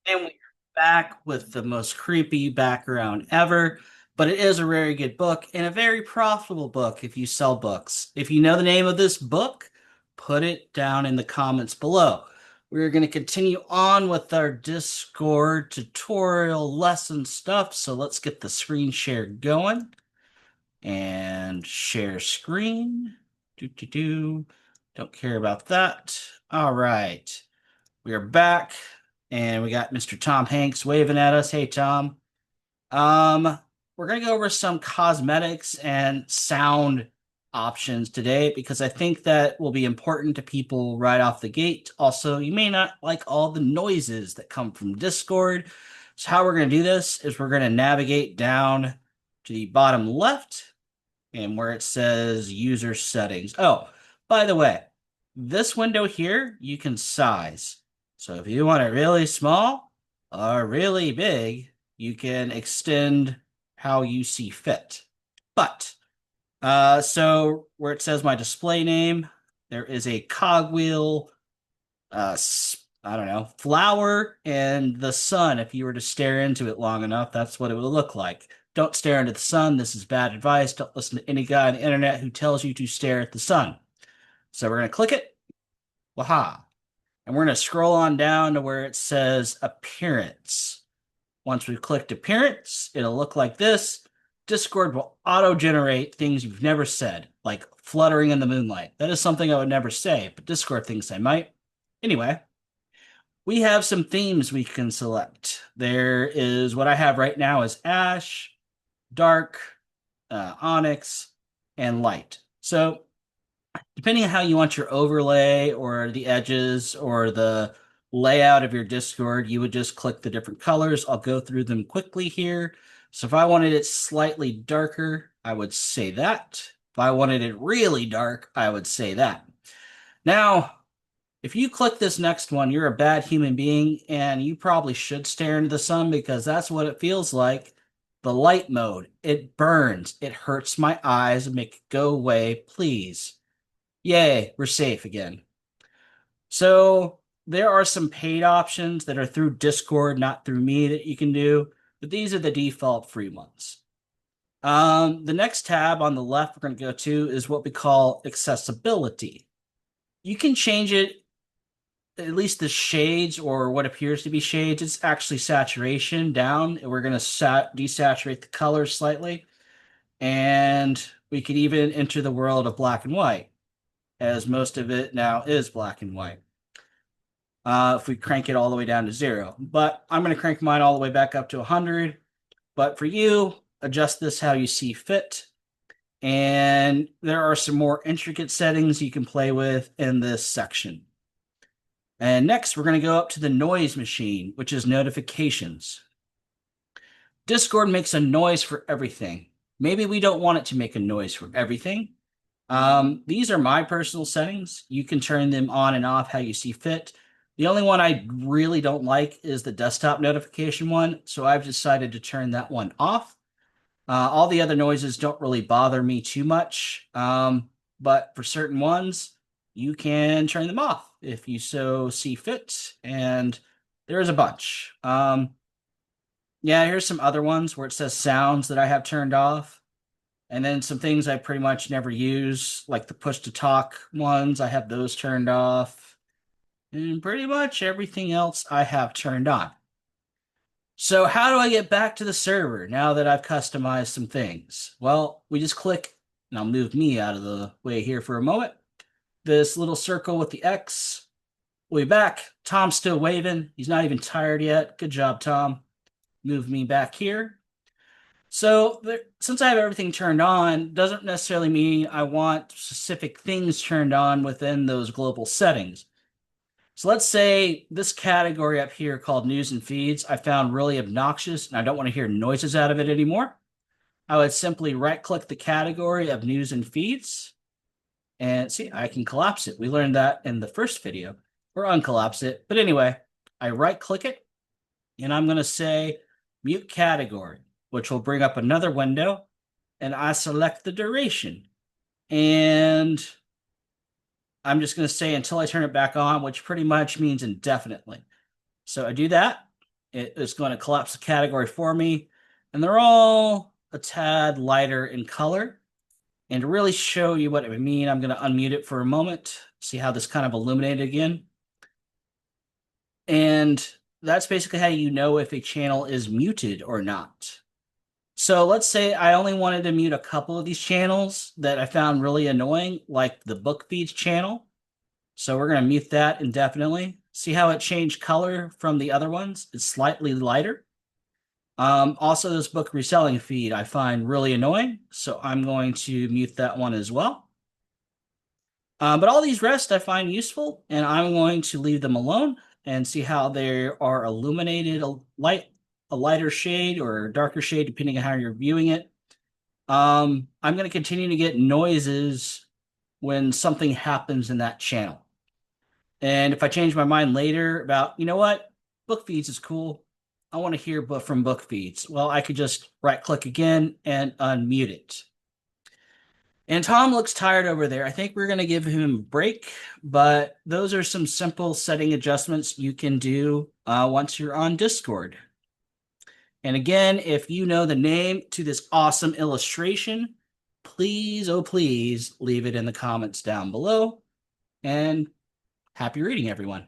And we are back with the most creepy background ever. But it is a very good book and a very profitable book if you sell books. If you know the name of this book, put it down in the comments below. We're going to continue on with our Discord tutorial lesson stuff. So let's get the screen share going and share screen. Do, do, do. Don't care about that. All right. We are back, and we got Mr. Tom Hanks waving at us. Hey, Tom. Um, we're gonna go over some cosmetics and sound options today because I think that will be important to people right off the gate. Also, you may not like all the noises that come from Discord. So how we're gonna do this is we're gonna navigate down to the bottom left and where it says user settings. Oh, by the way, this window here you can size. So if you want it really small or really big, you can extend how you see fit. But so where it says my display name, there is a cogwheel, I don't know, flower and the sun. If you were to stare into it long enough, that's what it would look like. Don't stare into the sun. This is bad advice. Don't listen to any guy on the internet who tells you to stare at the sun. So we're going to click it. Waha. And we're going to scroll on down to where it says appearance. Once we've clicked appearance, it'll look like this. Discord will auto-generate things you've never said, like fluttering in the moonlight. That is something I would never say, but Discord thinks I might. Anyway, we have some themes we can select. There is what I have right now is ash, dark, onyx, and light. So depending on how you want your overlay or the edges or the layout of your Discord, you would just click the different colors. I'll go through them quickly here. So if I wanted it slightly darker, I would say that. If I wanted it really dark, I would say that. Now, if you click this next one, you're a bad human being and you probably should stare into the sun because that's what it feels like. The light mode, it burns, it hurts my eyes, make it go away, please. Yay, we're safe again. So there are some paid options that are through Discord, not through me, that you can do, but these are the default free ones. The next tab on the left we're going to go to is what we call accessibility. You can change it, at least the shades or what appears to be shades. It's actually saturation down. And we're going to desaturate the color slightly. And we could even enter the world of black and white, as most of it now is black and white. If we crank it all the way down to 0. But I'm going to crank mine all the way back up to 100. But for you, adjust this how you see fit. And there are some more intricate settings you can play with in this section. And next, we're going to go up to the noise machine, which is notifications. Discord makes a noise for everything. Maybe we don't want it to make a noise for everything. These are my personal settings. You can turn them on and off how you see fit. The only one I really don't like is the desktop notification one, so I've decided to turn that one off. All the other noises don't really bother me too much, but for certain ones, you can turn them off if you so see fit, and there is a bunch. Yeah, here's some other ones where it says sounds that I have turned off. And then some things I pretty much never use, like the push to talk ones, I have those turned off. And pretty much everything else I have turned on. So how do I get back to the server now that I've customized some things? Well, we just click, and I'll move me out of the way here for a moment. This little circle with the X. We'll be back. Tom's still waving. He's not even tired yet. Good job, Tom. Move me back here. So since I have everything turned on, doesn't necessarily mean I want specific things turned on within those global settings. So let's say this category up here called news and feeds, I found really obnoxious and I don't want to hear noises out of it anymore. I would simply right click the category of news and feeds and see, I can collapse it. We learned that in the first video, or uncollapse it. But anyway, I right click it and I'm going to say mute category, which will bring up another window, and I select the duration. And I'm just going to say until I turn it back on, which pretty much means indefinitely. So I do that. It is going to collapse the category for me, and they're all a tad lighter in color. And to really show you what I mean, I'm going to unmute it for a moment, see how this kind of illuminated again. And that's basically how you know if a channel is muted or not. So let's say I only wanted to mute a couple of these channels that I found really annoying, like the book feeds channel. So we're going to mute that indefinitely. See how it changed color from the other ones? It's slightly lighter. Also, this book reselling feed I find really annoying, so I'm going to mute that one as well. But all these rest I find useful, and I'm going to leave them alone and see how they are illuminated a lighter shade or a darker shade, depending on how you're viewing it. I'm going to continue to get noises when something happens in that channel. And if I change my mind later about, you know what, book feeds is cool, I want to hear from book feeds. Well, I could just right click again and unmute it. And Tom looks tired over there. I think we're going to give him a break, but those are some simple setting adjustments you can do once you're on Discord. And again, if you know the name to this awesome illustration, please, oh please, leave it in the comments down below. And happy reading, everyone.